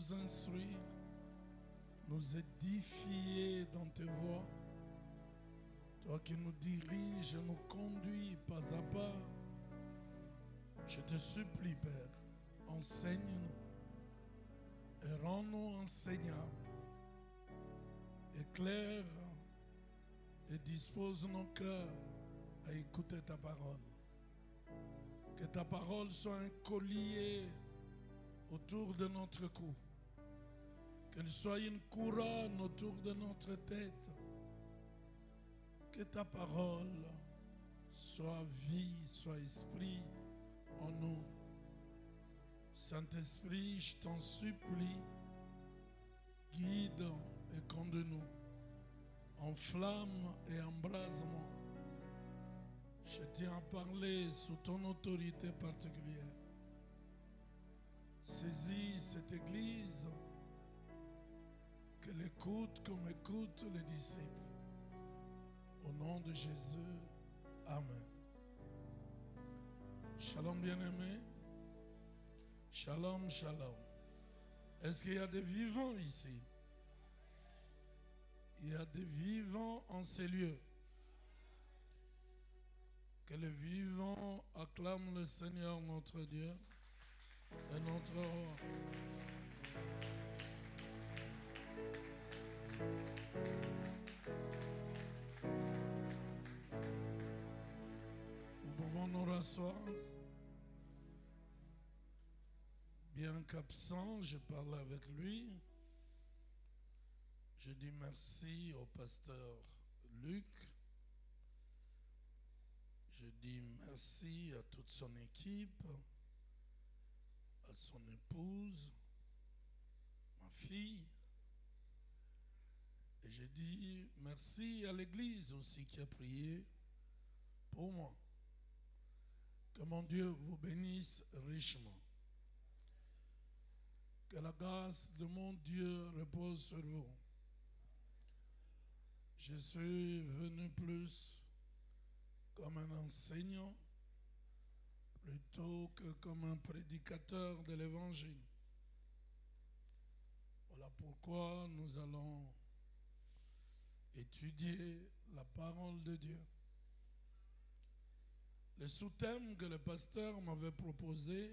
nous instruire, nous édifier dans tes voies. Toi qui nous diriges et nous conduis pas à pas. Je te supplie, Père, enseigne-nous et rends-nous enseignables. Éclaire et dispose nos cœurs à écouter ta parole. Que ta parole soit un collier autour de notre cou. Qu'elle soit une couronne autour de notre tête. Que ta parole soit vie, soit esprit en nous. Saint-Esprit, je t'en supplie, guide et conduis-nous en flamme et embrasement. Je tiens à parler sous ton autorité particulière. Saisis cette église, qu'elle écoute comme écoutent les disciples. Au nom de Jésus, Amen. Shalom bien-aimés. Shalom, shalom. Est-ce qu'il y a des vivants ici? Il y a des vivants en ces lieux. Que les vivants acclament le Seigneur notre Dieu et notre roi. Nous pouvons nous rasseoir. Bien qu'absent, je parle avec lui. Je dis merci au pasteur Luc. Je dis merci à toute son équipe, à son épouse, ma fille. Et je dis merci à l'église aussi qui a prié pour moi. Que mon Dieu vous bénisse richement. Que la grâce de mon Dieu repose sur vous. Je suis venu plus comme un enseignant plutôt que comme un prédicateur de l'évangile. Voilà pourquoi nous allons étudier la parole de Dieu. Le sous-thème que le pasteur m'avait proposé,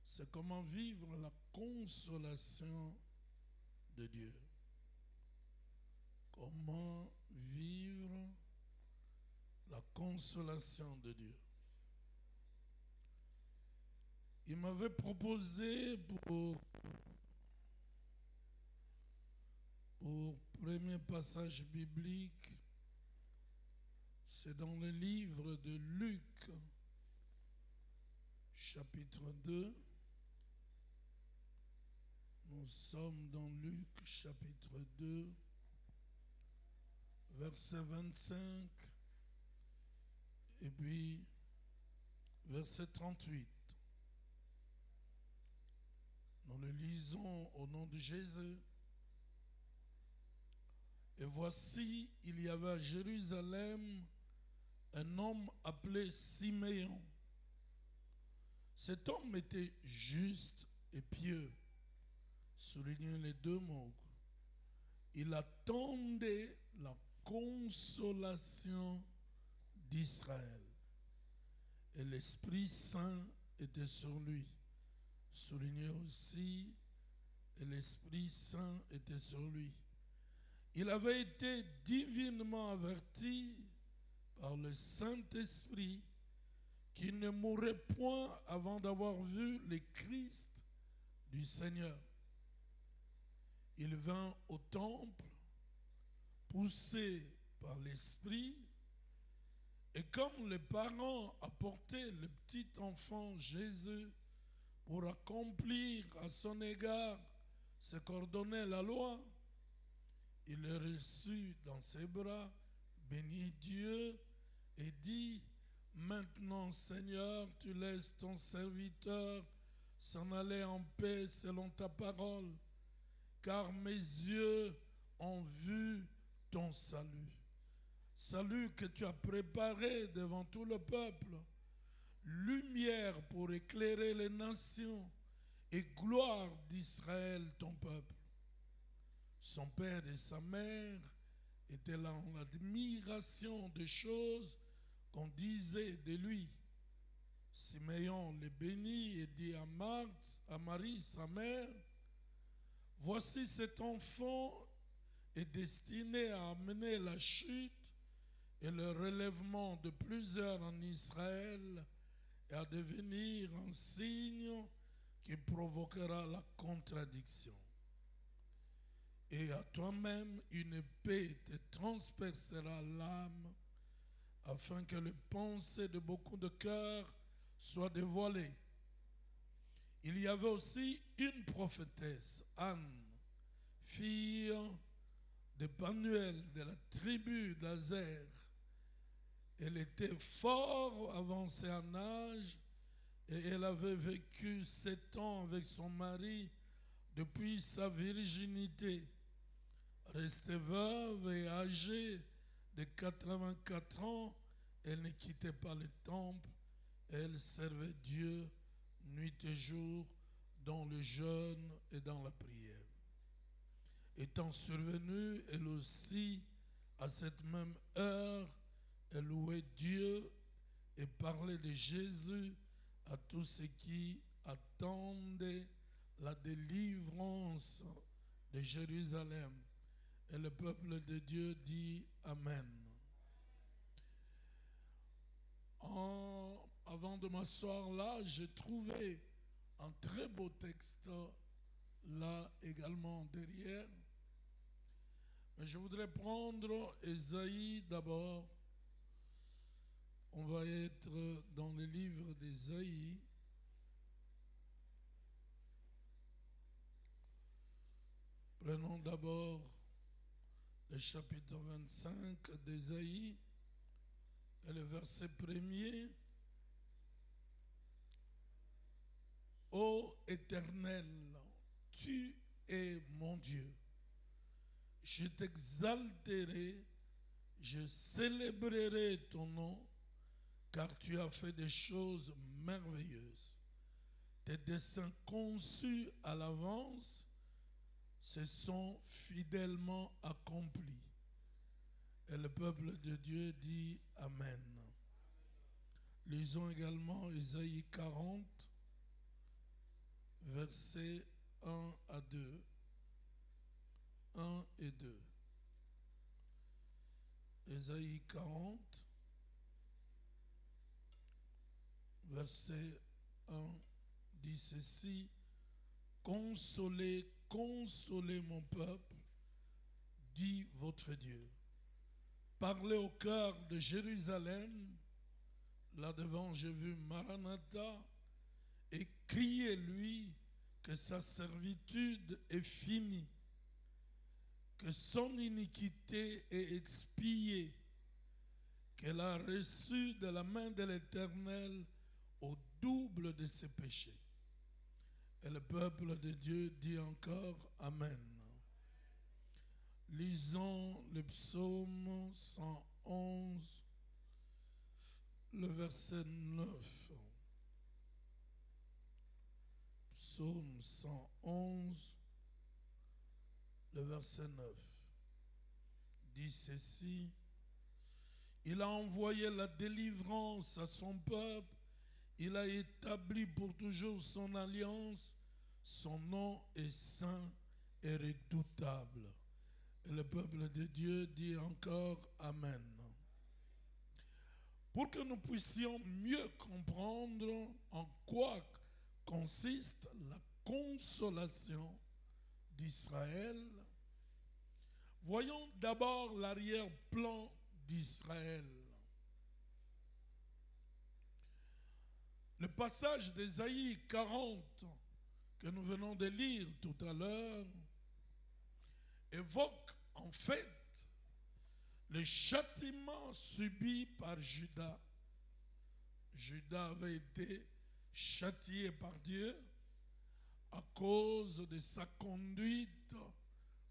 c'est comment vivre la consolation de Dieu. Comment vivre la consolation de Dieu. Il m'avait proposé pour premier passage biblique, c'est dans le livre de Luc, chapitre 2. Nous sommes dans Luc, chapitre 2, verset 25, et puis verset 38. Nous le lisons au nom de Jésus. Et voici, il y avait à Jérusalem un homme appelé Siméon. Cet homme était juste et pieux. Soulignez les deux mots. Il attendait la consolation d'Israël. Et l'Esprit Saint était sur lui. Soulignez aussi, et l'Esprit Saint était sur lui. Il avait été divinement averti par le Saint-Esprit qu'il ne mourrait point avant d'avoir vu le Christ du Seigneur. Il vint au temple, poussé par l'Esprit, et comme les parents apportaient le petit enfant Jésus pour accomplir à son égard ce qu'ordonnait la loi, il le reçut dans ses bras, bénit Dieu et dit: maintenant, Seigneur, tu laisses ton serviteur s'en aller en paix selon ta parole, car mes yeux ont vu ton salut. Salut que tu as préparé devant tout le peuple, lumière pour éclairer les nations et gloire d'Israël, ton peuple. Son père et sa mère étaient là en admiration des choses qu'on disait de lui. Siméon les bénit et dit à Marie, sa mère, « Voici cet enfant est destiné à amener la chute et le relèvement de plusieurs en Israël et à devenir un signe qui provoquera la contradiction. Et à toi-même une épée te transpercera l'âme afin que les pensées de beaucoup de cœurs soient dévoilées. Il y avait aussi une prophétesse, Anne, fille de Panuel de la tribu d'Azer. Elle était fort avancée en âge et elle avait vécu 7 ans avec son mari depuis sa virginité. Restée veuve et âgée de 84 ans, elle ne quittait pas le temple. Elle servait Dieu nuit et jour dans le jeûne et dans la prière. Étant survenue, elle aussi, à cette même heure, elle louait Dieu et parlait de Jésus à tous ceux qui attendaient la délivrance de Jérusalem. Et le peuple de Dieu dit Amen. Avant de m'asseoir là, j'ai trouvé un très beau texte là également derrière. Mais je voudrais prendre Ésaïe d'abord. On va être dans le livre d'Ésaïe. Prenons d'abord le chapitre 25 d'Ésaïe et le verset 1er. Ô Éternel, tu es mon Dieu. Je t'exalterai, je célébrerai ton nom, car tu as fait des choses merveilleuses. Tes desseins conçus à l'avance se sont fidèlement accomplis. Et le peuple de Dieu dit Amen. Lisons également Ésaïe 40, versets 1 à 2. 1 et 2. Ésaïe 40, verset 1 dit ceci: Consolez, consolez mon peuple, dit votre Dieu. Parlez au cœur de Jérusalem, là devant j'ai vu Maranatha, et criez-lui que sa servitude est finie, que son iniquité est expiée, qu'elle a reçu de la main de l'Éternel au double de ses péchés. Et le peuple de Dieu dit encore Amen. Lisons le psaume 111, le verset 9. Psaume 111, le verset 9. Dit ceci: Il a envoyé la délivrance à son peuple, il a établi pour toujours son alliance, son nom est saint et redoutable. Et le peuple de Dieu dit encore Amen. Pour que nous puissions mieux comprendre en quoi consiste la consolation d'Israël, voyons d'abord l'arrière-plan d'Israël. Le passage d'Ésaïe 40 que nous venons de lire tout à l'heure évoque en fait le châtiment subi par Juda. Juda avait été châtié par Dieu à cause de sa conduite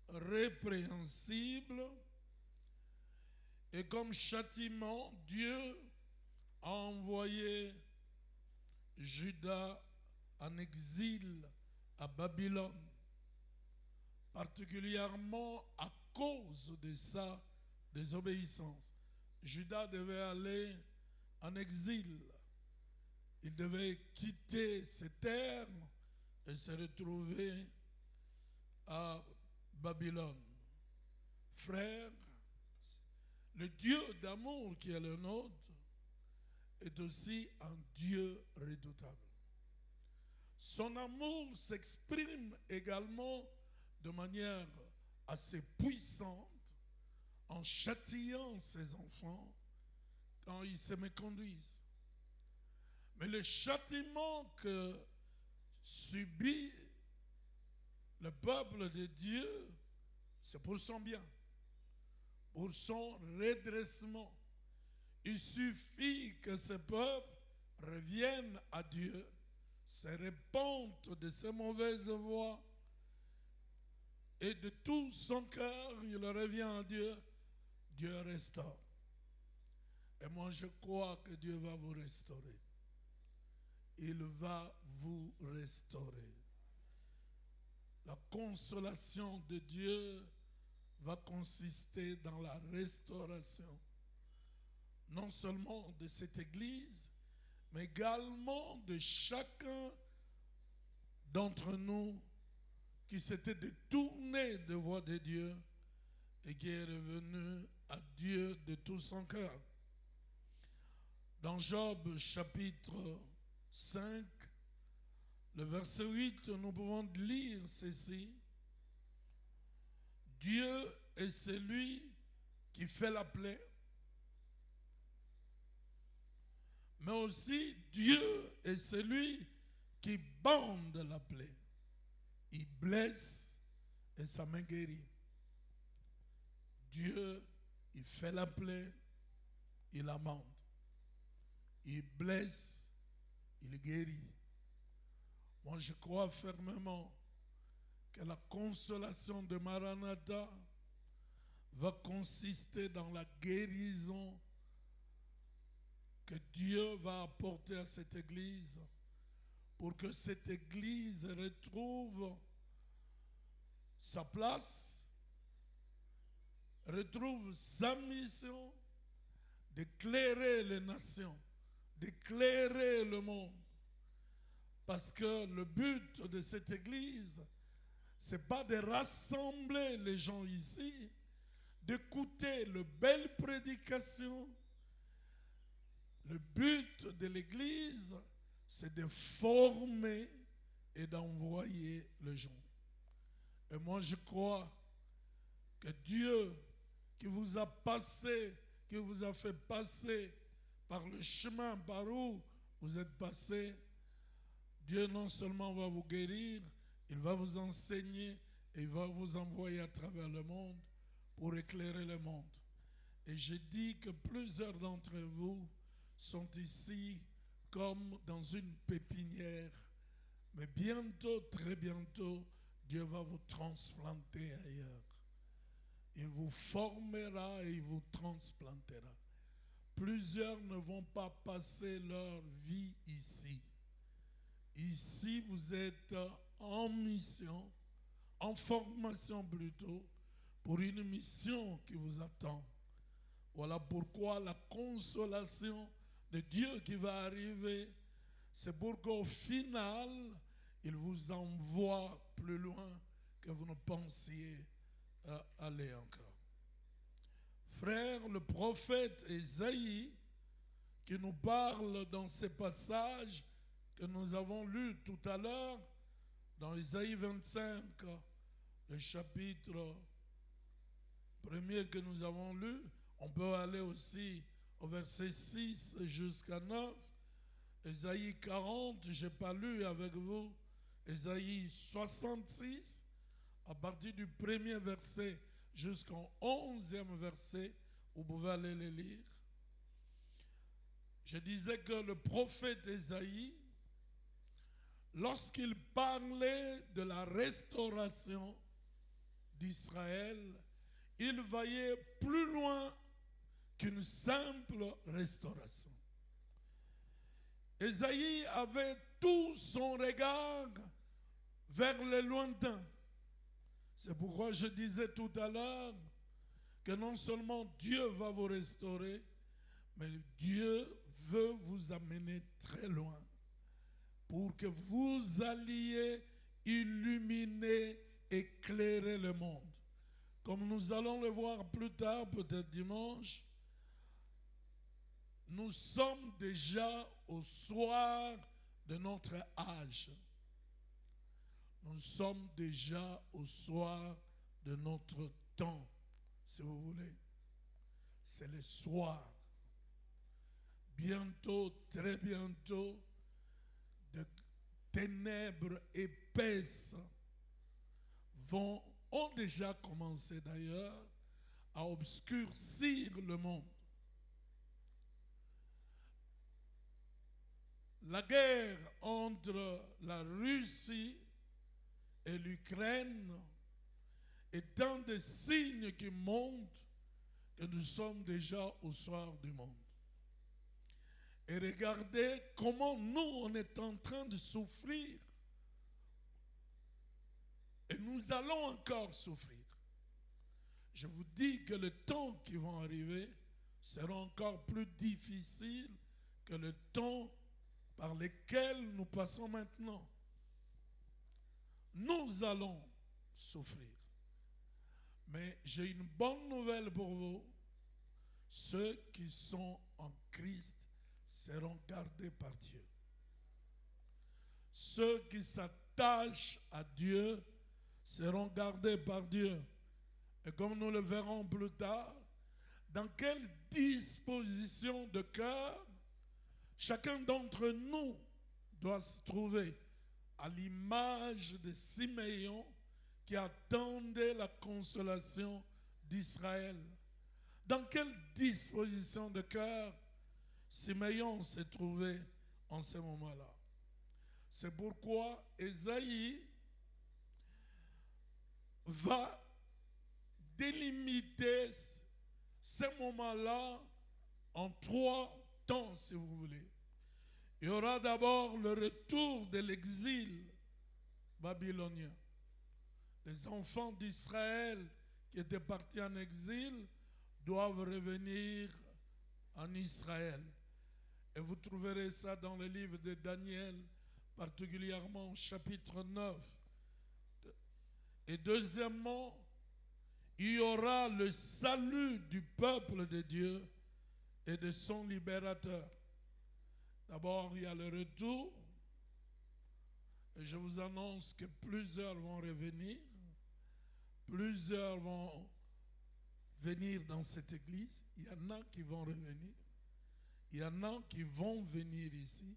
répréhensible. Et comme châtiment, Dieu a envoyé Juda en exil à Babylone, particulièrement à cause de sa désobéissance. Juda devait aller en exil. Il devait quitter ses terres et se retrouver à Babylone. Frères, le Dieu d'amour qui est le nôtre est aussi un Dieu redoutable. Son amour s'exprime également de manière assez puissante en châtiant ses enfants quand ils se méconduisent. Mais le châtiment que subit le peuple de Dieu, c'est pour son bien, pour son redressement. Il suffit que ce peuple revienne à Dieu, se repente de ses mauvaises voies et de tout son cœur, il revient à Dieu, Dieu restaure. Et moi je crois que Dieu va vous restaurer. Il va vous restaurer. La consolation de Dieu va consister dans la restauration, non seulement de cette église, mais également de chacun d'entre nous qui s'était détourné de voie de Dieu et qui est revenu à Dieu de tout son cœur. Dans Job chapitre 5, le verset 8, nous pouvons lire ceci. Dieu est celui qui fait la plaie, mais aussi Dieu est celui qui bande la plaie. Il blesse et sa main guérit. Dieu, il fait la plaie, il amende. Il blesse, il guérit. Moi, je crois fermement que la consolation de Maranatha va consister dans la guérison que Dieu va apporter à cette église pour que cette église retrouve sa place, retrouve sa mission d'éclairer les nations, d'éclairer le monde. Parce que le but de cette église, ce n'est pas de rassembler les gens ici, d'écouter de belles prédications. Le but de l'église, c'est de former et d'envoyer les gens. Et moi, je crois que Dieu qui vous a passé, qui vous a fait passer par le chemin par où vous êtes passé, Dieu non seulement va vous guérir, il va vous enseigner et il va vous envoyer à travers le monde pour éclairer le monde. Et je dis que plusieurs d'entre vous sont ici comme dans une pépinière, mais bientôt, très bientôt, Dieu va vous transplanter ailleurs. Il vous formera et il vous transplantera. Plusieurs ne vont pas passer leur vie ici. Ici, vous êtes en mission, en formation plutôt, pour une mission qui vous attend. Voilà pourquoi la consolation de Dieu qui va arriver, c'est pour qu'au final, il vous envoie plus loin que vous ne pensiez aller encore. Frère, le prophète Ésaïe, qui nous parle dans ces passages que nous avons lus tout à l'heure, dans Ésaïe 25, le chapitre 1er que nous avons lu, on peut aller aussi au verset 6 jusqu'à 9. Ésaïe 40, je n'ai pas lu avec vous. Ésaïe 66, à partir du 1er verset jusqu'au 11e verset, vous pouvez aller les lire. Je disais que le prophète Ésaïe, lorsqu'il parlait de la restauration d'Israël, il voyait plus loin qu'une simple restauration. Ésaïe avait tout son regard vers les lointains. C'est pourquoi je disais tout à l'heure que non seulement Dieu va vous restaurer, mais Dieu veut vous amener très loin pour que vous alliez illuminer, éclairer le monde. Comme nous allons le voir plus tard, peut-être dimanche, nous sommes déjà au soir de notre âge. Nous sommes déjà au soir de notre temps, si vous voulez. C'est le soir. Bientôt, très bientôt, de ténèbres épaisses ont déjà commencé d'ailleurs à obscurcir le monde. La guerre entre la Russie et l'Ukraine est un des signes qui montrent que nous sommes déjà au soir du monde. Et regardez comment nous, on est en train de souffrir. Et nous allons encore souffrir. Je vous dis que les temps qui vont arriver seront encore plus difficiles que le temps par lesquels nous passons maintenant. Nous allons souffrir. Mais j'ai une bonne nouvelle pour vous. Ceux qui sont en Christ seront gardés par Dieu. Ceux qui s'attachent à Dieu seront gardés par Dieu. Et comme nous le verrons plus tard, dans quelle disposition de cœur chacun d'entre nous doit se trouver, à l'image de Siméon qui attendait la consolation d'Israël. Dans quelle disposition de cœur Siméon s'est trouvé en ce moment-là? C'est pourquoi Ésaïe va délimiter ce moment-là en 3 temps, si vous voulez. Il y aura d'abord le retour de l'exil babylonien. Les enfants d'Israël qui étaient partis en exil doivent revenir en Israël. Et vous trouverez ça dans le livre de Daniel, particulièrement au chapitre 9. Et deuxièmement, il y aura le salut du peuple de Dieu et de son libérateur. D'abord, il y a le retour. Et je vous annonce que plusieurs vont revenir. Plusieurs vont venir dans cette église. Il y en a qui vont revenir. Il y en a qui vont venir ici.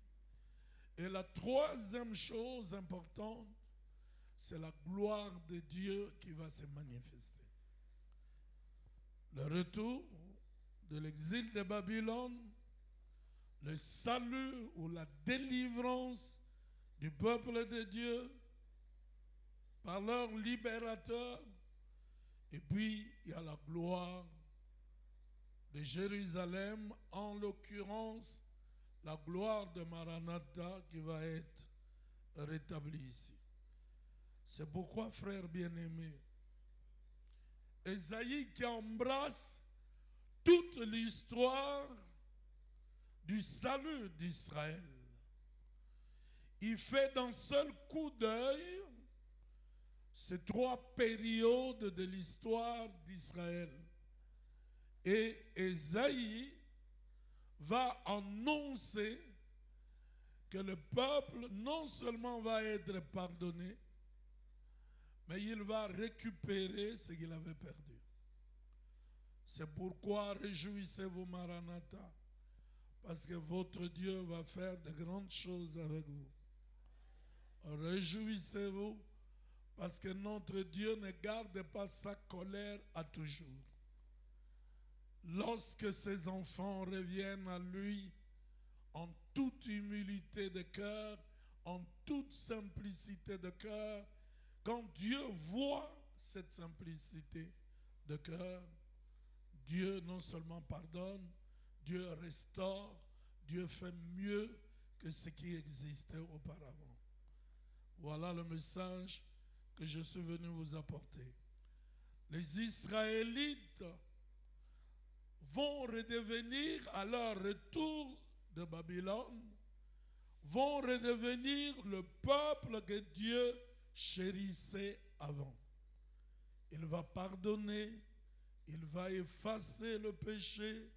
Et la troisième chose importante, c'est la gloire de Dieu qui va se manifester. Le retour de l'exil de Babylone, le salut ou la délivrance du peuple de Dieu par leur libérateur. Et puis, il y a la gloire de Jérusalem, en l'occurrence, la gloire de Maranatha qui va être rétablie ici. C'est pourquoi, frères bien-aimés, Ésaïe qui embrasse toute l'histoire du salut d'Israël, il fait d'un seul coup d'œil ces 3 périodes de l'histoire d'Israël. Et Ésaïe va annoncer que le peuple non seulement va être pardonné, mais il va récupérer ce qu'il avait perdu. C'est pourquoi réjouissez-vous, Maranatha, parce que votre Dieu va faire de grandes choses avec vous. Réjouissez-vous, parce que notre Dieu ne garde pas sa colère à toujours. Lorsque ses enfants reviennent à lui en toute humilité de cœur, en toute simplicité de cœur, quand Dieu voit cette simplicité de cœur, Dieu non seulement pardonne, Dieu restaure, Dieu fait mieux que ce qui existait auparavant. Voilà le message que je suis venu vous apporter. Les Israélites vont redevenir à leur retour de Babylone, vont redevenir le peuple que Dieu chérissait avant. Il va pardonner, il va effacer le péché,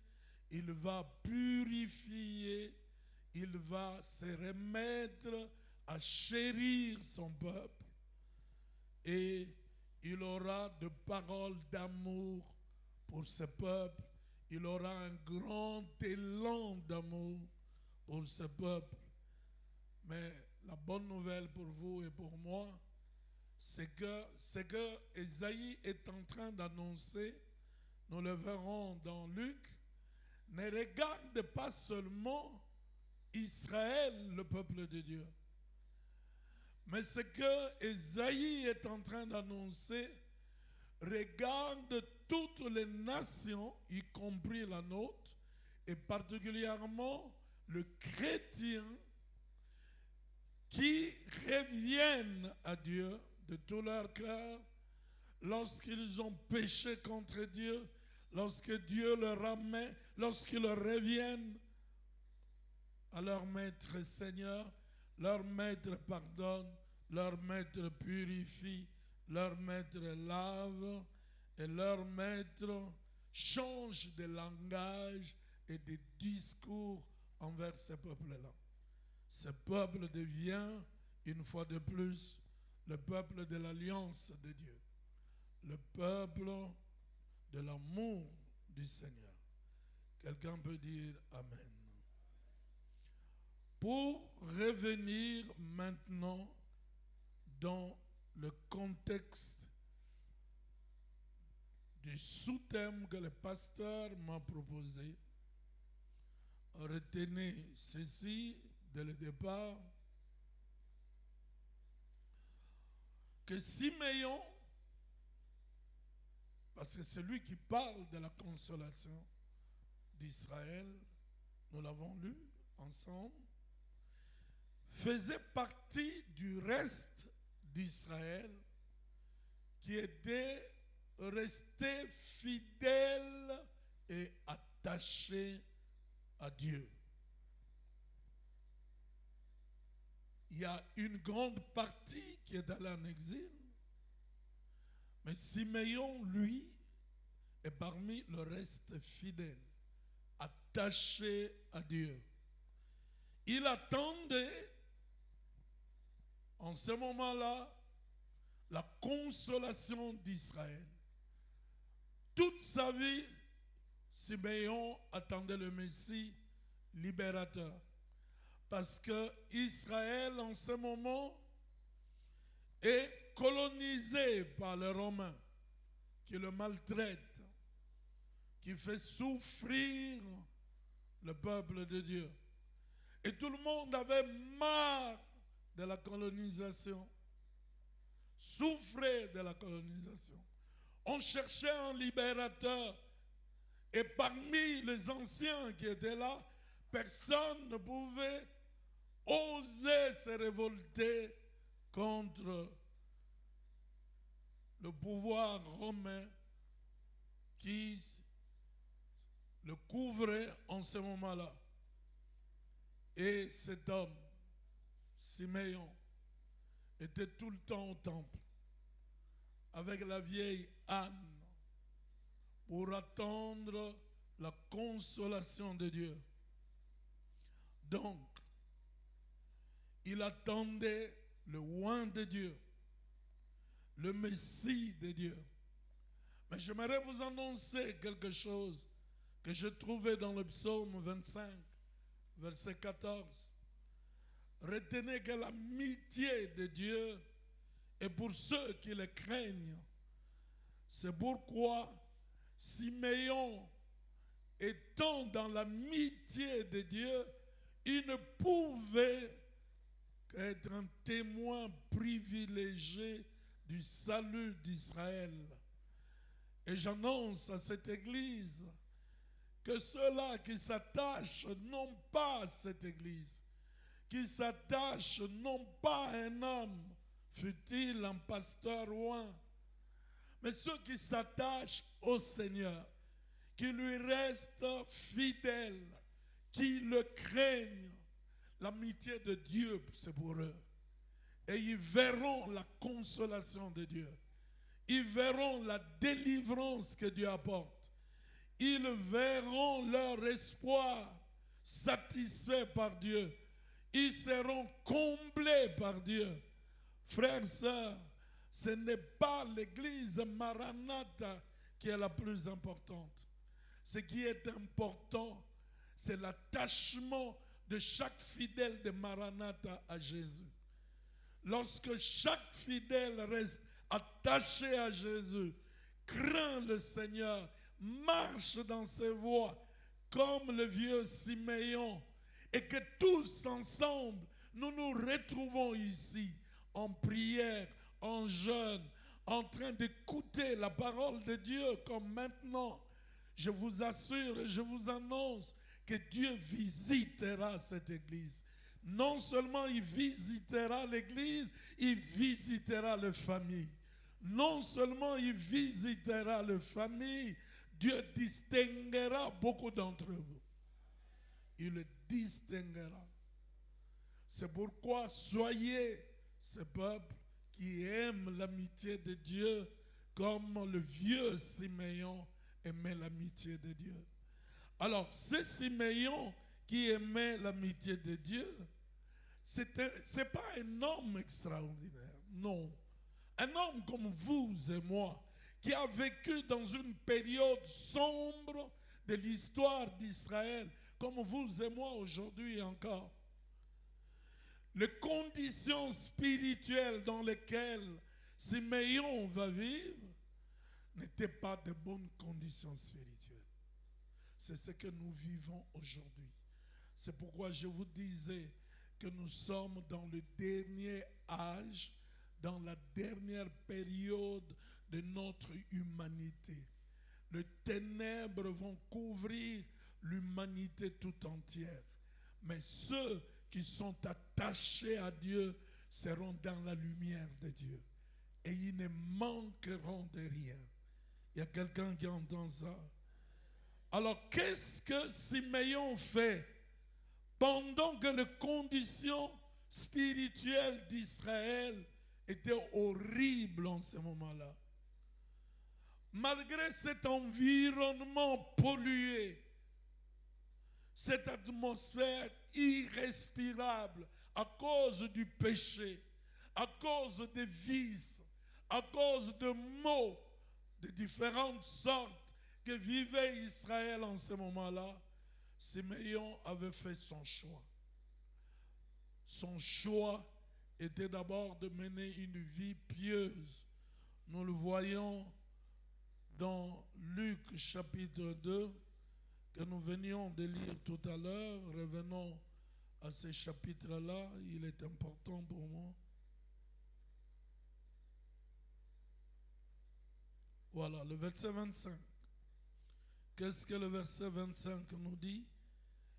il va purifier, il va se remettre à chérir son peuple et il aura de paroles d'amour pour ce peuple. Il aura un grand élan d'amour pour ce peuple. Mais la bonne nouvelle pour vous et pour moi, c'est que ce que Ésaïe est en train d'annoncer, nous le verrons dans Luc, ne regarde pas seulement Israël, le peuple de Dieu. Mais ce que Ésaïe est en train d'annoncer regarde toutes les nations, y compris la nôtre, et particulièrement le chrétien, qui reviennent à Dieu de tout leur cœur lorsqu'ils ont péché contre Dieu, lorsque Dieu leur ramène, lorsqu'ils reviennent à leur maître Seigneur, leur maître pardonne, leur maître purifie, leur maître lave et leur maître change de langage et de discours envers ce peuple-là. Ce peuple devient, une fois de plus, le peuple de l'alliance de Dieu, le peuple de l'amour du Seigneur. Quelqu'un peut dire Amen. Pour revenir maintenant dans le contexte du sous-thème que le pasteur m'a proposé, retenez ceci dès le départ, que Siméon, parce que c'est lui qui parle de la consolation d'Israël, nous l'avons lu ensemble, faisait partie du reste d'Israël qui était resté fidèle et attaché à Dieu. Il y a une grande partie qui est allée en exil, mais Siméon, lui, est parmi le reste fidèle, attaché à Dieu. Il attendait, en ce moment-là, la consolation d'Israël. Toute sa vie, Siméon attendait le Messie libérateur. Parce que Israël, en ce moment, est colonisé par les Romains, qui le maltraitent, qui fait souffrir le peuple de Dieu. Et tout le monde avait marre de la colonisation, souffrait de la colonisation. On cherchait un libérateur. Et parmi les anciens qui étaient là, personne ne pouvait oser se révolter contre le pouvoir romain qui le couvrait en ce moment-là. Et cet homme, Siméon, était tout le temps au temple avec la vieille Anne pour attendre la consolation de Dieu. Donc, il attendait le oint de Dieu, le Messie de Dieu. Mais j'aimerais vous annoncer quelque chose que j'ai trouvé dans le psaume 25, verset 14. Retenez que l'amitié de Dieu est pour ceux qui le craignent. C'est pourquoi Siméon, étant dans l'amitié de Dieu, il ne pouvait qu'être un témoin privilégié du salut d'Israël. Et j'annonce à cette église que ceux-là qui s'attachent non pas à cette église, qui s'attachent non pas à un homme, fut-il un pasteur ou un, mais ceux qui s'attachent au Seigneur, qui lui restent fidèles, qui le craignent. L'amitié de Dieu, c'est pour eux. Et ils verront la consolation de Dieu. Ils verront la délivrance que Dieu apporte. Ils verront leur espoir satisfait par Dieu. Ils seront comblés par Dieu. Frères et sœurs, ce n'est pas l'église Maranatha qui est la plus importante. Ce qui est important, c'est l'attachement de chaque fidèle de Maranatha à Jésus. Lorsque chaque fidèle reste attaché à Jésus, craint le Seigneur, marche dans ses voies comme le vieux Siméon, et que tous ensemble, nous nous retrouvons ici en prière, en jeûne, en train d'écouter la parole de Dieu comme maintenant, je vous assure et je vous annonce que Dieu visitera cette église. Non seulement il visitera l'église, il visitera les familles. Non seulement il visitera les familles, Dieu distinguera beaucoup d'entre vous. Il les distinguera. C'est pourquoi soyez ce peuple qui aime l'amitié de Dieu comme le vieux Siméon aimait l'amitié de Dieu. Alors, ce Siméon qui aimait l'amitié de Dieu, ce n'est pas un homme extraordinaire, non. Un homme comme vous et moi, qui a vécu dans une période sombre de l'histoire d'Israël, comme vous et moi aujourd'hui encore. Les conditions spirituelles dans lesquelles Siméon va vivre n'étaient pas de bonnes conditions spirituelles. C'est ce que nous vivons aujourd'hui. C'est pourquoi je vous disais que nous sommes dans le dernier âge, dans la dernière période de notre humanité. Les ténèbres vont couvrir l'humanité tout entière. Mais ceux qui sont attachés à Dieu seront dans la lumière de Dieu. Et ils ne manqueront de rien. Il y a quelqu'un qui entend ça? Alors, qu'est-ce que Siméon fait pendant que les conditions spirituelles d'Israël étaient horribles en ce moment-là? Malgré cet environnement pollué, cette atmosphère irrespirable à cause du péché, à cause des vices, à cause de maux de différentes sortes que vivait Israël en ce moment-là, Siméon avait fait son choix. Son choix était d'abord de mener une vie pieuse. Nous le voyons dans Luc chapitre 2, que nous venions de lire tout à l'heure. Revenons à ce chapitre-là, il est important pour moi. Voilà, le verset 25. Qu'est-ce que le verset 25 nous dit?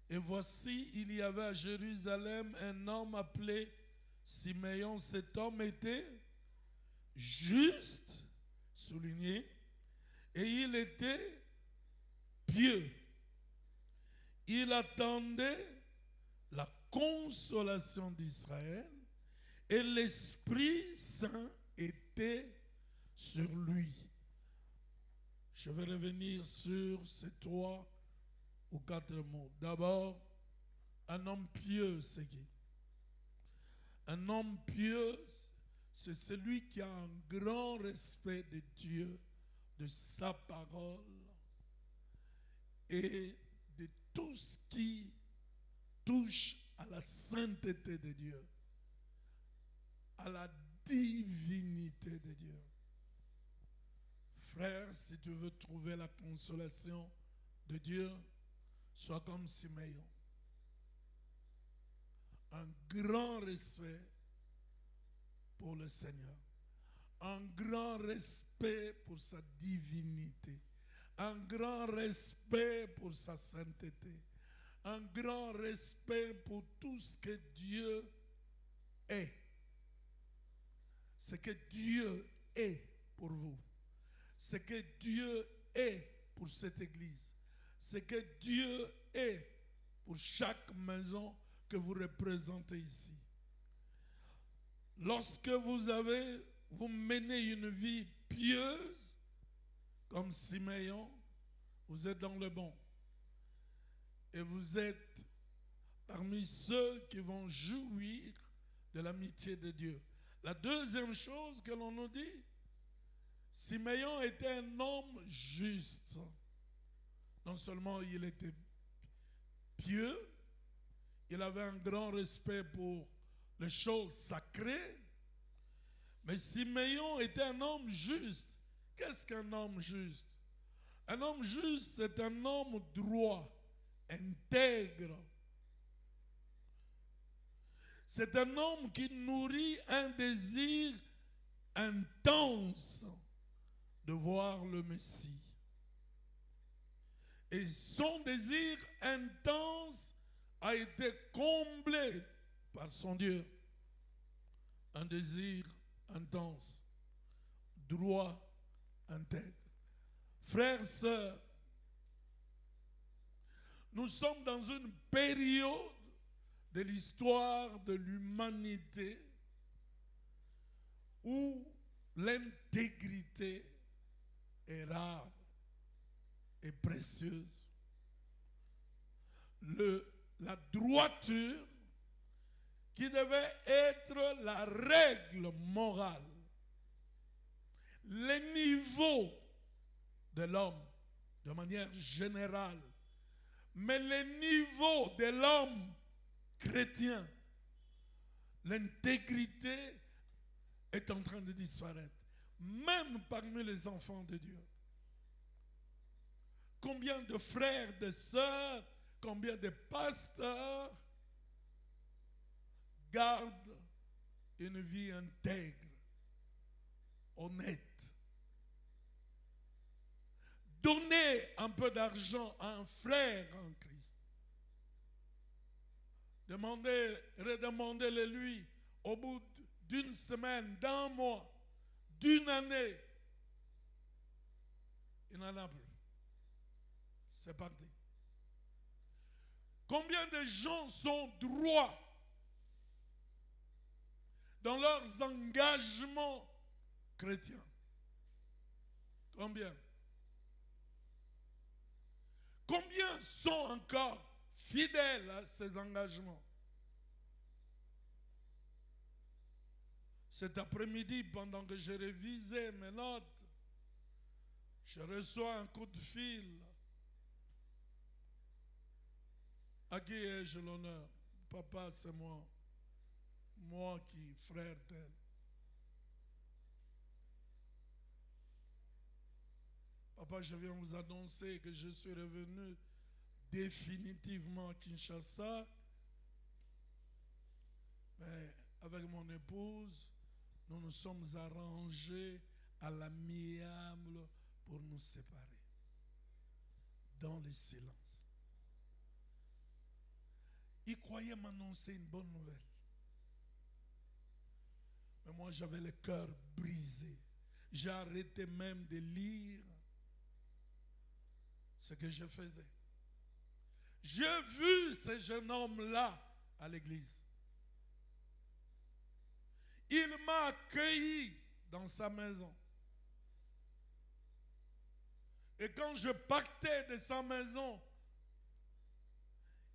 Et voici, il y avait à Jérusalem un homme appelé Siméon. Cet homme était juste, souligné, et il était pieux. Il attendait la consolation d'Israël et l'Esprit Saint était sur lui. Je vais revenir sur ces 3 ou 4 mots. D'abord, un homme pieux, c'est qui? Un homme pieux, c'est celui qui a un grand respect de Dieu, de sa parole et de tout ce qui touche à la sainteté de Dieu, à la divinité de Dieu. Frère, si tu veux trouver la consolation de Dieu, sois comme Siméon. Un grand respect pour le Seigneur. Un grand respect pour sa divinité. Un grand respect pour sa sainteté. un grand respect pour tout ce que Dieu est. Ce que Dieu est pour vous. Ce que Dieu est pour cette église. Ce que Dieu est pour chaque maison que vous représentez ici. Lorsque vous menez une vie pieuse, comme Siméon, vous êtes dans le bon. Et vous êtes parmi ceux qui vont jouir de l'amitié de Dieu. La deuxième chose que l'on nous dit, Siméon était un homme juste. Non seulement il était pieux, il avait un grand respect pour les choses sacrées, mais Siméon était un homme juste. Qu'est-ce qu'un homme juste? Un homme juste, c'est un homme droit, intègre. C'est un homme qui nourrit un désir intense de voir le Messie. Et son désir intense a été comblé par son Dieu. Un désir intense, droit, intègre. Frères, sœurs, nous sommes dans une période de l'histoire de l'humanité où l'intégrité est rare et précieuse. La droiture qui devait être la règle morale, le niveau de l'homme de manière générale, mais le niveau de l'homme chrétien, l'intégrité est en train de disparaître, même parmi les enfants de Dieu. Combien de frères, de sœurs, combien de pasteurs gardent une vie intègre, honnête. Donnez un peu d'argent à un frère en Christ. Redemandez-le lui au bout d'une semaine, d'un mois, d'une année. Il n'en a plus. C'est parti. Combien de gens sont droits dans leurs engagements chrétiens? Combien? Combien sont encore fidèles à ces engagements? Cet après-midi, pendant que je révisais mes notes, je reçois un coup de fil. À qui ai-je l'honneur? Papa, c'est moi. Moi qui, frère tel. Papa, je viens vous annoncer que je suis revenu définitivement à Kinshasa. Mais avec mon épouse, nous nous sommes arrangés à l'amiable pour nous séparer. Dans le silence. Il croyait m'annoncer une bonne nouvelle. Mais moi, j'avais le cœur brisé. J'ai arrêté même de lire ce que je faisais. J'ai vu ce jeune homme-là à l'église. Il m'a accueilli dans sa maison. Et quand je partais de sa maison,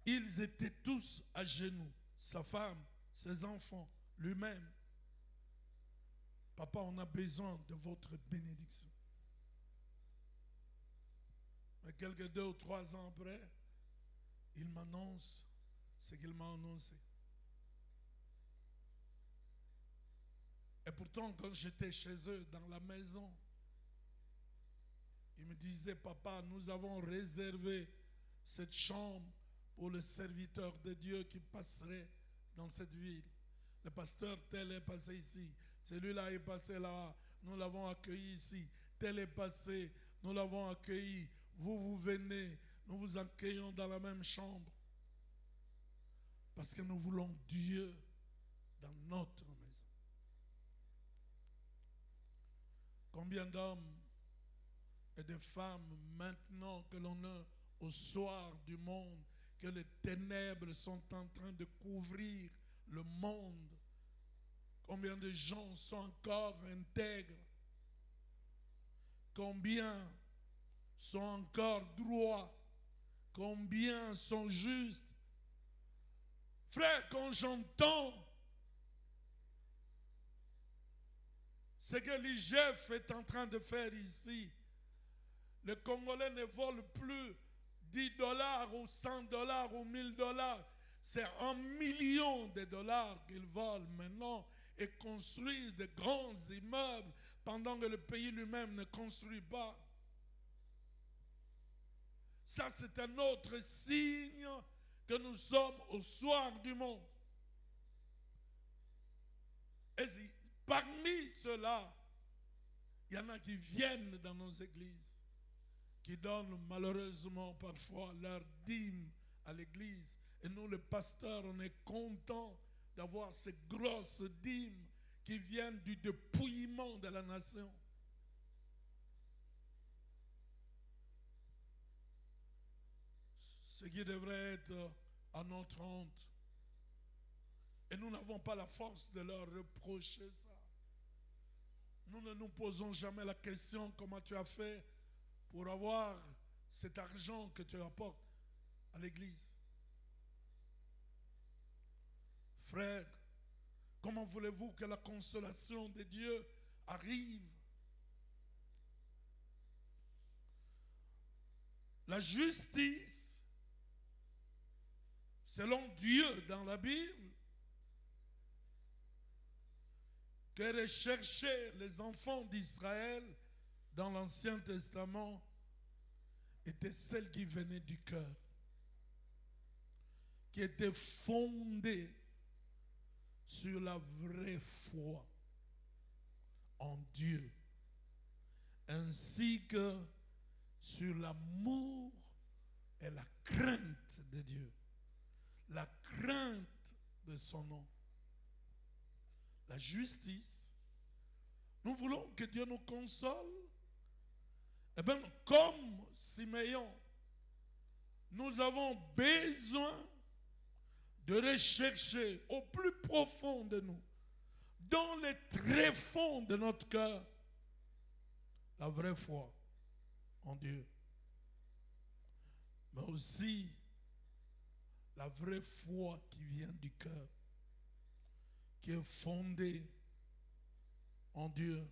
ils étaient tous à genoux. Sa femme, ses enfants, lui-même. Papa, on a besoin de votre bénédiction. Mais quelques 2 ou 3 ans après, il m'annonce ce qu'il m'a annoncé. Et pourtant, quand j'étais chez eux, dans la maison, il me disait, papa, nous avons réservé cette chambre pour le serviteur de Dieu qui passerait dans cette ville. Le pasteur tel est passé ici. Celui-là est passé là. Nous l'avons accueilli ici. Tel est passé. Nous l'avons accueilli. Vous venez. Nous vous accueillons dans la même chambre. Parce que nous voulons Dieu dans notre maison. Combien d'hommes et de femmes maintenant que l'on est au soir du monde, que les ténèbres sont en train de couvrir le monde. Combien de gens sont encore intègres? Combien sont encore droits? Combien sont justes? Frère, quand j'entends ce que l'IGF est en train de faire ici, les Congolais ne volent plus 10 $ ou 100 $ ou 1000 $. C'est 1 million de dollars qu'ils volent maintenant et construisent de grands immeubles pendant que le pays lui-même ne construit pas. Ça, c'est un autre signe que nous sommes au soir du monde. Et parmi ceux-là, il y en a qui viennent dans nos églises, qui donnent malheureusement parfois leur dîme à l'église. Et nous, les pasteurs, on est contents d'avoir ces grosses dîmes qui viennent du dépouillement de la nation. Ce qui devrait être à notre honte. Et nous n'avons pas la force de leur reprocher ça. Nous ne nous posons jamais la question comment tu as fait pour avoir cet argent que tu apportes à l'église. Frère, comment voulez-vous que la consolation de Dieu arrive? La justice, selon Dieu dans la Bible, que recherchaient les enfants d'Israël dans l'Ancien Testament, était celle qui venait du cœur, qui était fondée sur la vraie foi en Dieu, ainsi que sur l'amour et la crainte de Dieu, la crainte de son nom. La justice, nous voulons que Dieu nous console. Eh bien, comme Siméon, nous avons besoin de rechercher au plus profond de nous, dans les tréfonds de notre cœur, la vraie foi en Dieu. Mais aussi la vraie foi qui vient du cœur, qui est fondée en Dieu,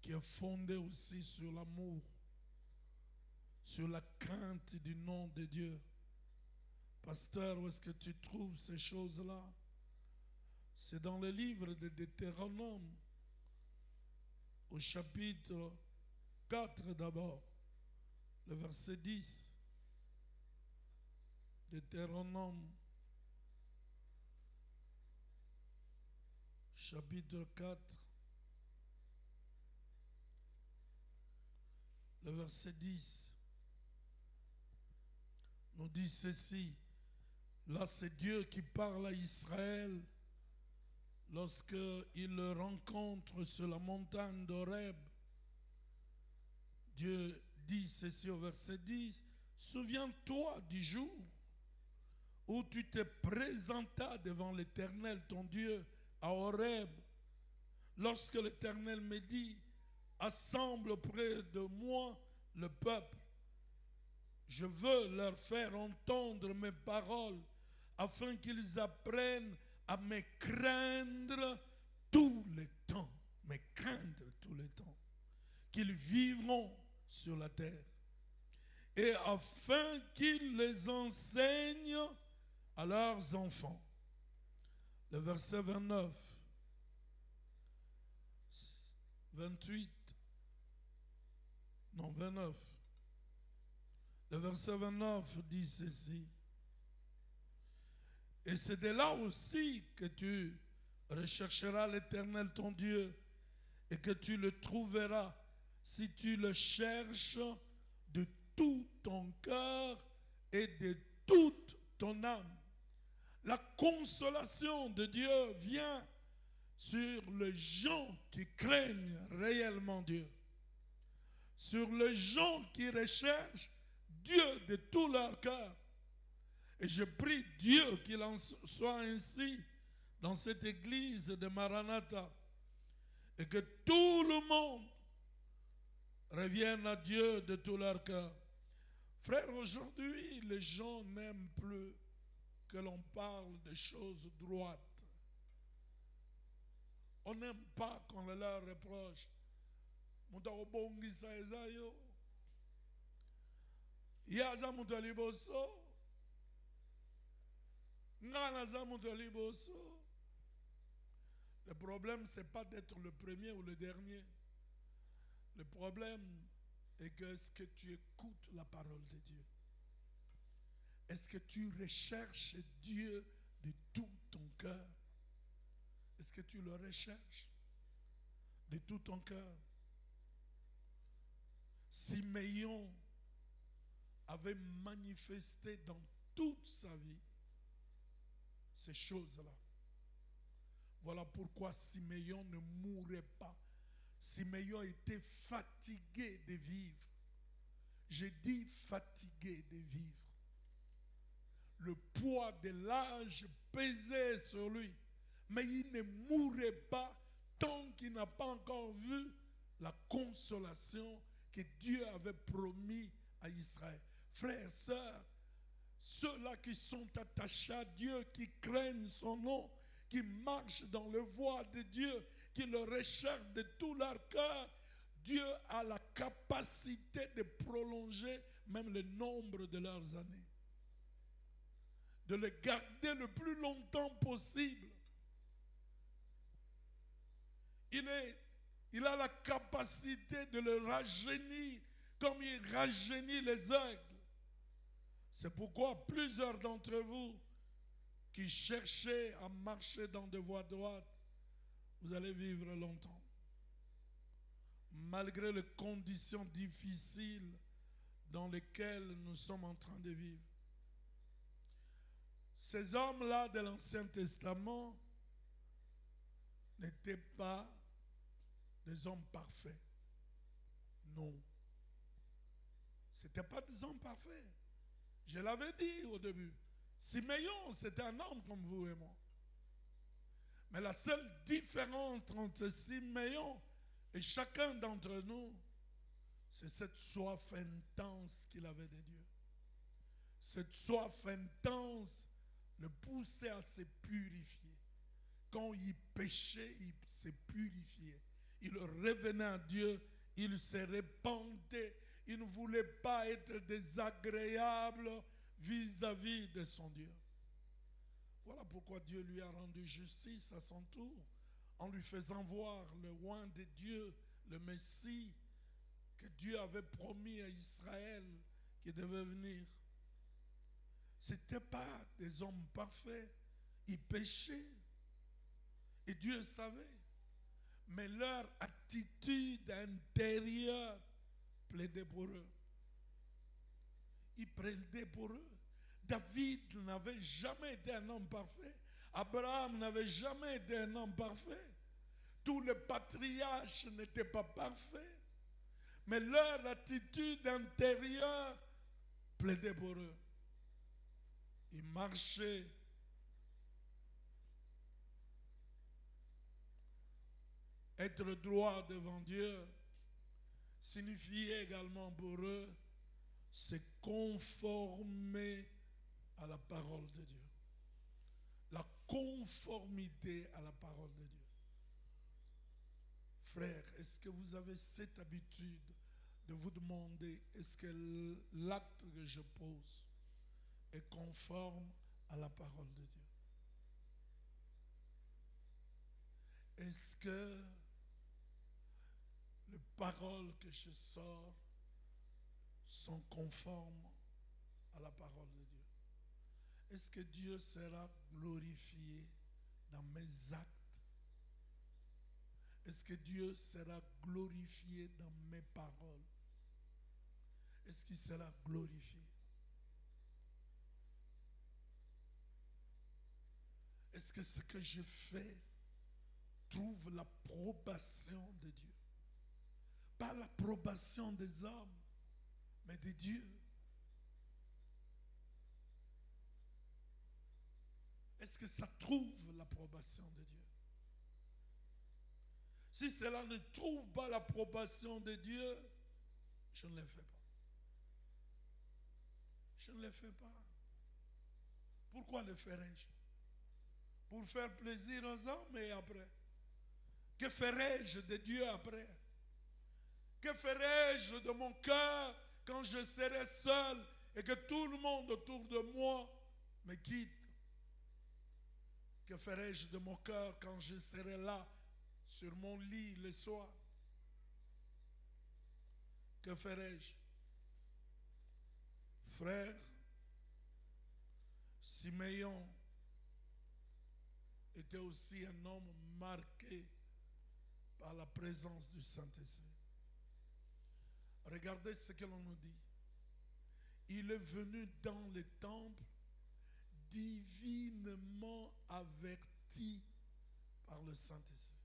qui est fondée aussi sur l'amour, sur la crainte du nom de Dieu. Pasteur, où est-ce que tu trouves ces choses-là? C'est dans le livre de Deutéronome, au chapitre 4 d'abord, le verset 10. Deutéronome, chapitre 4, le verset 10, nous dit ceci. Là, c'est Dieu qui parle à Israël lorsqu'il le rencontre sur la montagne d'Horeb. Dieu dit ceci au verset 10. Souviens-toi du jour où tu te présentas devant l'Éternel, ton Dieu, à Horeb, lorsque l'Éternel me dit, assemble auprès de moi le peuple. Je veux leur faire entendre mes paroles afin qu'ils apprennent à me craindre tous les temps. Me craindre tous les temps. Qu'ils vivront sur la terre. Et afin qu'ils les enseignent à leurs enfants. Le verset 29, 28, non 29. Le verset 29 dit ceci. Et c'est de là aussi que tu rechercheras l'Éternel ton Dieu et que tu le trouveras si tu le cherches de tout ton cœur et de toute ton âme. La consolation de Dieu vient sur les gens qui craignent réellement Dieu, sur les gens qui recherchent Dieu de tout leur cœur. Et je prie Dieu qu'il en soit ainsi dans cette église de Maranatha et que tout le monde revienne à Dieu de tout leur cœur. Frère, aujourd'hui, les gens n'aiment plus que l'on parle des choses droites. On n'aime pas qu'on leur reproche. Le problème, ce n'est pas d'être le premier ou le dernier. Le problème est que est-ce que tu écoutes la parole de Dieu? Est-ce que tu recherches Dieu de tout ton cœur? Est-ce que tu le recherches de tout ton cœur? Siméon avait manifesté dans toute sa vie ces choses-là. Voilà pourquoi Siméon ne mourait pas. Siméon était fatigué de vivre. J'ai dit fatigué de vivre. Le poids de l'âge pesait sur lui. Mais il ne mourrait pas tant qu'il n'a pas encore vu la consolation que Dieu avait promis à Israël. Frères, sœurs, ceux-là qui sont attachés à Dieu, qui craignent son nom, qui marchent dans le voie de Dieu, qui le recherchent de tout leur cœur, Dieu a la capacité de prolonger même le nombre de leurs années. De les garder le plus longtemps possible. Il a la capacité de le rajeunir comme il rajeunit les aigles. C'est pourquoi plusieurs d'entre vous qui cherchez à marcher dans des voies droites, vous allez vivre longtemps. Malgré les conditions difficiles dans lesquelles nous sommes en train de vivre. Ces hommes-là de l'Ancien Testament n'étaient pas des hommes parfaits. Non. Ce n'étaient pas des hommes parfaits. Je l'avais dit au début. Siméon, c'était un homme comme vous et moi. Mais la seule différence entre Siméon et chacun d'entre nous, c'est cette soif intense qu'il avait de Dieu. Cette soif intense le poussait à se purifier. Quand il péchait, il se purifiait. Il revenait à Dieu, il se repentait. Il ne voulait pas être désagréable vis-à-vis de son Dieu. Voilà pourquoi Dieu lui a rendu justice à son tour, en lui faisant voir le roi de Dieu, le Messie, que Dieu avait promis à Israël qui devait venir. Ce n'étaient pas des hommes parfaits. Ils péchaient. Et Dieu savait. Mais leur attitude intérieure plaidait pour eux. Il plaidait pour eux. David n'avait jamais été un homme parfait. Abraham n'avait jamais été un homme parfait. Tous les patriarches n'étaient pas parfaits. Mais leur attitude intérieure plaidait pour eux. Ils marchaient. Être droit devant Dieu signifiait également pour eux se conformer à la parole de Dieu. La conformité à la parole de Dieu. Frère, est-ce que vous avez cette habitude de vous demander, est-ce que l'acte que je pose est conforme à la parole de Dieu? Est-ce que les paroles que je sors sont conformes à la parole de Dieu? Est-ce que Dieu sera glorifié dans mes actes? Est-ce que Dieu sera glorifié dans mes paroles? Est-ce qu'il sera glorifié? Est-ce que ce que je fais trouve l'approbation de Dieu? Pas l'approbation des hommes, mais de Dieu. Est-ce que ça trouve l'approbation de Dieu? Si cela ne trouve pas l'approbation de Dieu, je ne le fais pas. Je ne le fais pas. Pourquoi le ferais-je? Pour faire plaisir aux hommes et après? Que ferais-je de Dieu après? Que ferais-je de mon cœur quand je serai seul et que tout le monde autour de moi me quitte? Que ferais-je de mon cœur quand je serai là sur mon lit le soir? Que ferais-je? Frère, Siméon était aussi un homme marqué par la présence du Saint-Esprit. Regardez ce que l'on nous dit. Il est venu dans le temple divinement averti par le Saint-Esprit.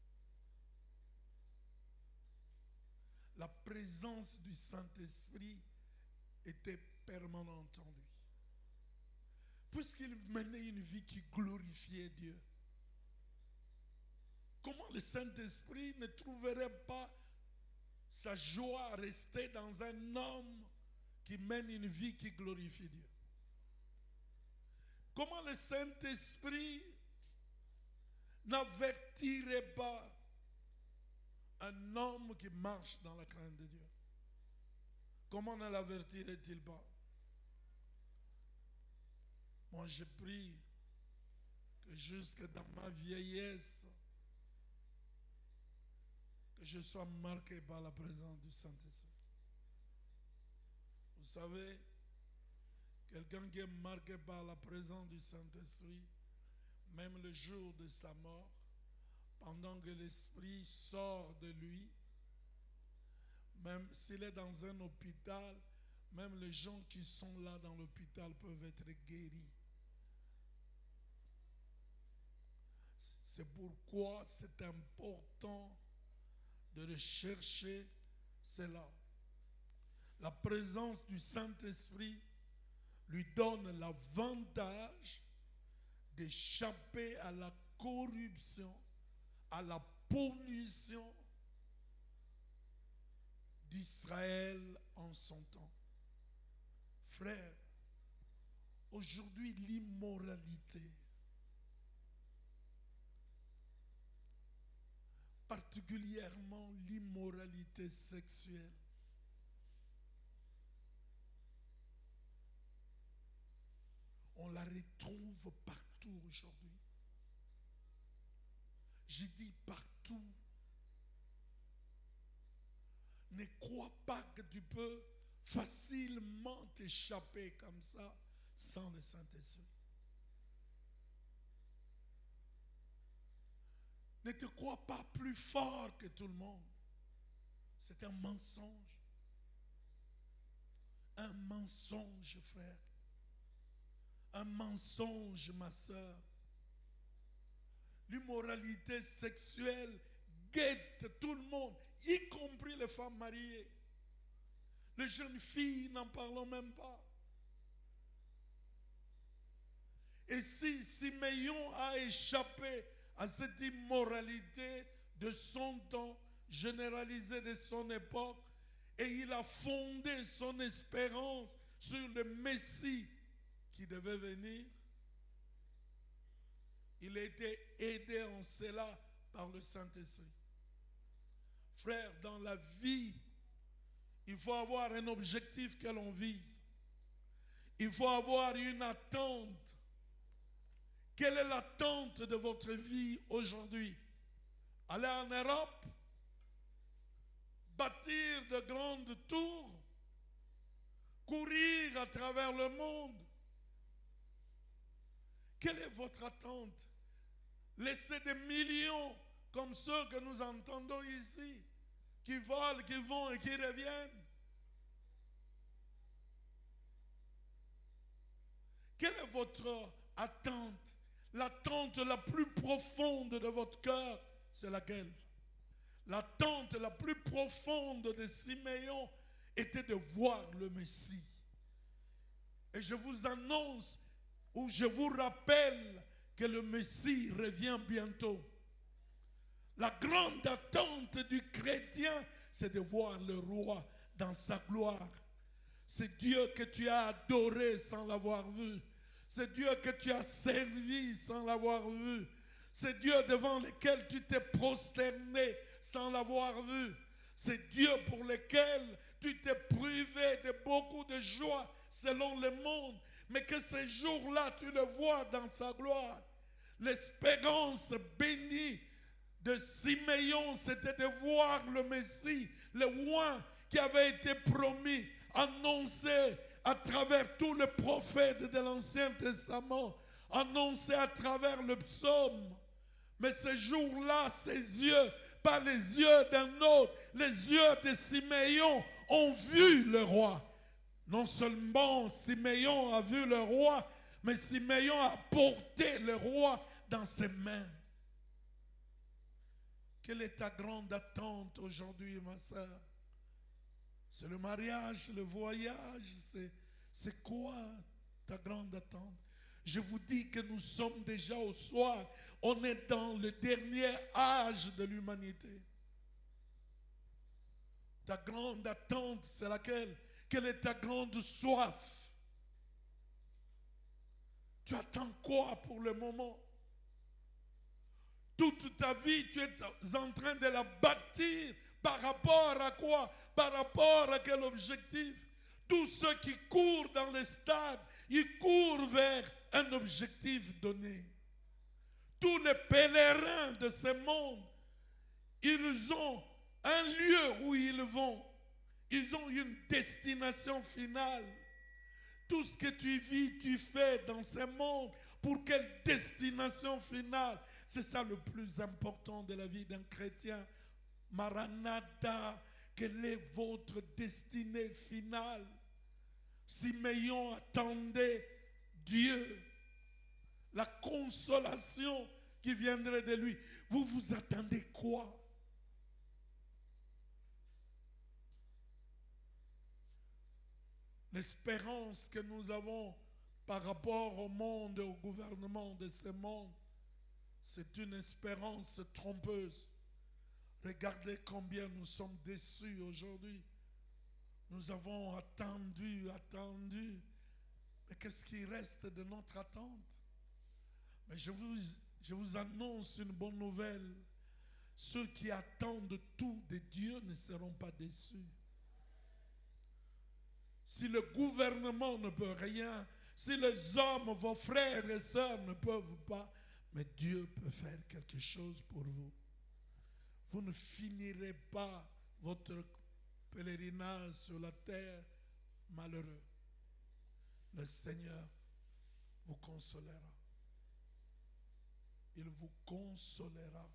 La présence du Saint-Esprit était permanente en lui. Puisqu'il menait une vie qui glorifiait Dieu, comment le Saint-Esprit ne trouverait pas sa joie à rester dans un homme qui mène une vie qui glorifie Dieu? Comment le Saint-Esprit n'avertirait pas un homme qui marche dans la crainte de Dieu? Comment ne l'avertirait-il pas? Moi, je prie que jusque dans ma vieillesse, que je sois marqué par la présence du Saint-Esprit. Vous savez, quelqu'un qui est marqué par la présence du Saint-Esprit, même le jour de sa mort, pendant que l'Esprit sort de lui, même s'il est dans un hôpital, même les gens qui sont là dans l'hôpital peuvent être guéris. C'est pourquoi c'est important de rechercher cela. La présence du Saint-Esprit lui donne l'avantage d'échapper à la corruption, à la pollution d'Israël en son temps. Frères, aujourd'hui l'immoralité, particulièrement l'immoralité sexuelle, on la retrouve partout aujourd'hui. J'ai dit partout. Ne crois pas que tu peux facilement t'échapper comme ça sans le Saint-Esprit. Ne te crois pas plus fort que tout le monde. C'est un mensonge. Un mensonge, frère. Un mensonge, ma soeur. L'immoralité sexuelle guette tout le monde, y compris les femmes mariées. Les jeunes filles, n'en parlons même pas. Et si Siméon a échappé à cette immoralité de son temps, généralisée de son époque, et il a fondé son espérance sur le Messie qui devait venir, il a été aidé en cela par le Saint-Esprit. Frère, dans la vie, il faut avoir un objectif que l'on vise. Il faut avoir une attente. Quelle est l'attente de votre vie aujourd'hui? Aller en Europe? Bâtir de grandes tours? Courir à travers le monde? Quelle est votre attente? Laisser des millions comme ceux que nous entendons ici, qui volent, qui vont et qui reviennent. Quelle est votre attente? L'attente la plus profonde de votre cœur, c'est laquelle? L'attente la plus profonde de Siméon était de voir le Messie. Et je vous annonce, ou je vous rappelle, que le Messie revient bientôt. La grande attente du chrétien, c'est de voir le roi dans sa gloire. C'est Dieu que tu as adoré sans l'avoir vu. C'est Dieu que tu as servi sans l'avoir vu. C'est Dieu devant lequel tu t'es prosterné sans l'avoir vu. C'est Dieu pour lequel tu t'es privé de beaucoup de joie selon le monde. Mais que ce jour-là, tu le vois dans sa gloire. L'espérance bénie de Siméon, c'était de voir le Messie, le roi qui avait été promis, annoncé à travers tous les prophètes de l'Ancien Testament, annoncé à travers le psaume. Mais ce jour-là, ses yeux, pas les yeux d'un autre, les yeux de Siméon ont vu le roi. Non seulement Siméon a vu le roi, mais Siméon a porté le roi dans ses mains. Quelle est ta grande attente aujourd'hui, ma soeur? C'est le mariage, le voyage, c'est quoi ta grande attente? Je vous dis que nous sommes déjà au soir. On est dans le dernier âge de l'humanité. Ta grande attente, c'est laquelle? Quelle est ta grande soif? Tu attends quoi pour le moment? Toute ta vie, tu es en train de la bâtir par rapport à quoi? Par rapport à quel objectif? Tous ceux qui courent dans les stades, ils courent vers un objectif donné. Tous les pèlerins de ce monde, ils ont un lieu où ils vont. Ils ont une destination finale. Tout ce que tu vis, tu fais dans ce monde, pour quelle destination finale? C'est ça le plus important de la vie d'un chrétien. Maranatha, quelle est votre destinée finale? Siméon attendait Dieu, la consolation qui viendrait de lui. Vous vous attendez quoi? L'espérance que nous avons par rapport au monde et au gouvernement de ce monde, c'est une espérance trompeuse. Regardez combien nous sommes déçus aujourd'hui. Nous avons attendu. Mais qu'est-ce qui reste de notre attente? Mais je vous annonce une bonne nouvelle. Ceux qui attendent tout de Dieu ne seront pas déçus. Si le gouvernement ne peut rien, si les hommes, vos frères et sœurs ne peuvent pas, mais Dieu peut faire quelque chose pour vous. Vous ne finirez pas votre pèlerinage sur la terre malheureux. Le Seigneur vous consolera. Il vous consolera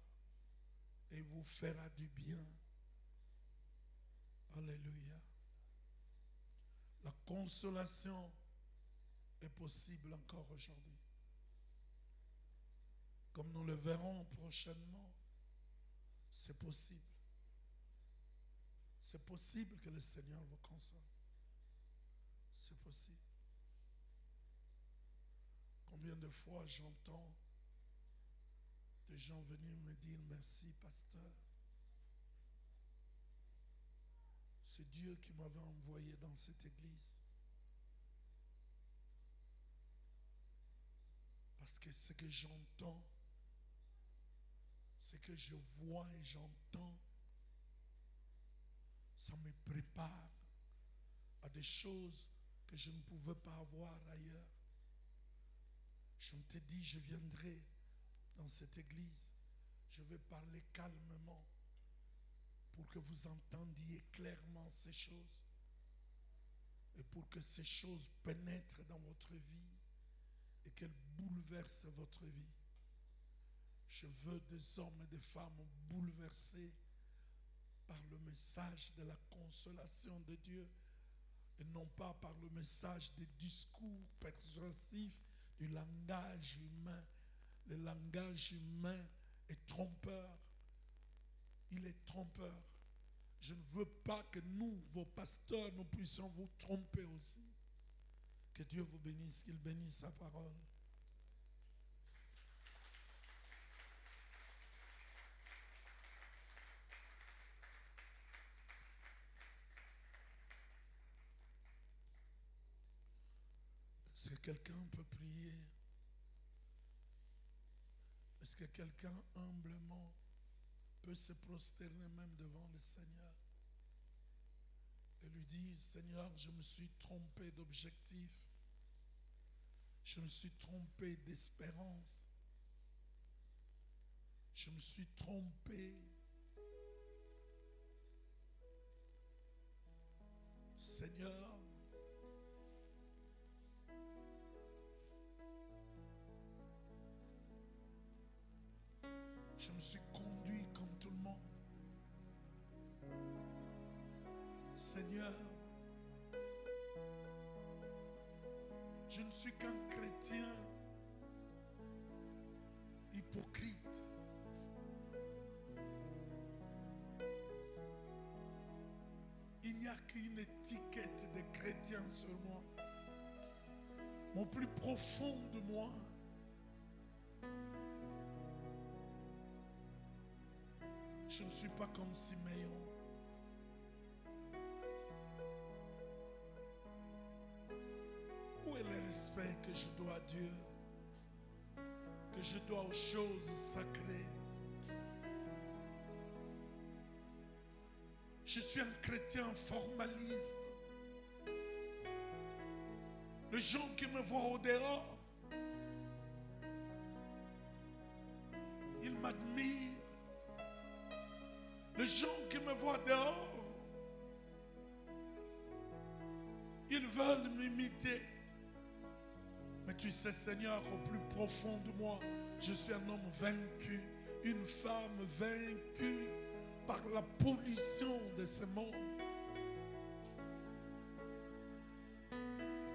et vous fera du bien. Alléluia. La consolation est possible encore aujourd'hui. Comme nous le verrons prochainement, c'est possible. C'est possible que le Seigneur vous console. C'est possible. Combien de fois j'entends des gens venir me dire merci, pasteur. C'est Dieu qui m'avait envoyé dans cette église. Parce que ce que j'entends, ce que je vois et j'entends, ça me prépare à des choses que je ne pouvais pas avoir ailleurs. Je me suis dit, je viendrai dans cette église, je vais parler calmement pour que vous entendiez clairement ces choses et pour que ces choses pénètrent dans votre vie et qu'elles bouleversent votre vie. Je veux des hommes et des femmes bouleversés par le message de la consolation de Dieu et non pas par le message des discours persuasifs du langage humain, Le langage humain est trompeur. Il est trompeur. Je ne veux pas que nous, vos pasteurs, nous puissions vous tromper aussi. Que Dieu vous bénisse, qu'il bénisse sa parole. Est-ce que quelqu'un peut prier? Est-ce que quelqu'un humblement peut se prosterner même devant le Seigneur et lui dire, Seigneur, je me suis trompé d'objectif, je me suis trompé d'espérance, je me suis trompé. Seigneur, je me suis conduit comme tout le monde. Seigneur, je ne suis qu'un chrétien hypocrite. Il n'y a qu'une étiquette de chrétien sur moi. Mon plus profond de moi, je ne suis pas comme Siméon. Où est le respect que je dois à Dieu, que je dois aux choses sacrées? Je suis un chrétien formaliste. Les gens qui me voient au dehors, ils m'admirent. Les gens qui me voient dehors, ils veulent m'imiter. Mais tu sais, Seigneur, au plus profond de moi, je suis un homme vaincu, une femme vaincue par la pollution de ce monde.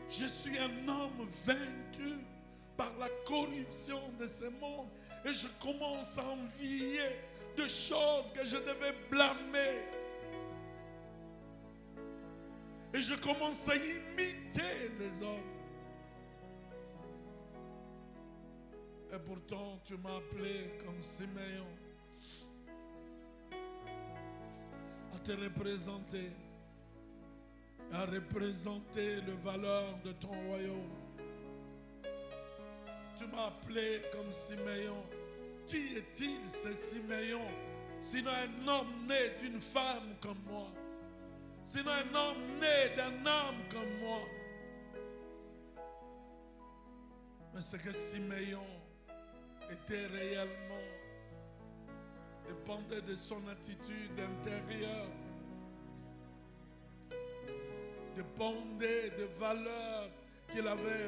Je suis un homme vaincu par la corruption de ce monde et je commence à envier de choses que je devais blâmer. Et je commence à imiter les hommes. Et pourtant, tu m'as appelé comme Siméon à te représenter, à représenter les valeurs de ton royaume. Tu m'as appelé comme Siméon. Qui est-il, ce Siméon, sinon un homme né d'une femme comme moi? Sinon un homme né d'un homme comme moi? Mais ce que Siméon était réellement dépendait de son attitude intérieure, dépendait des valeurs qu'il avait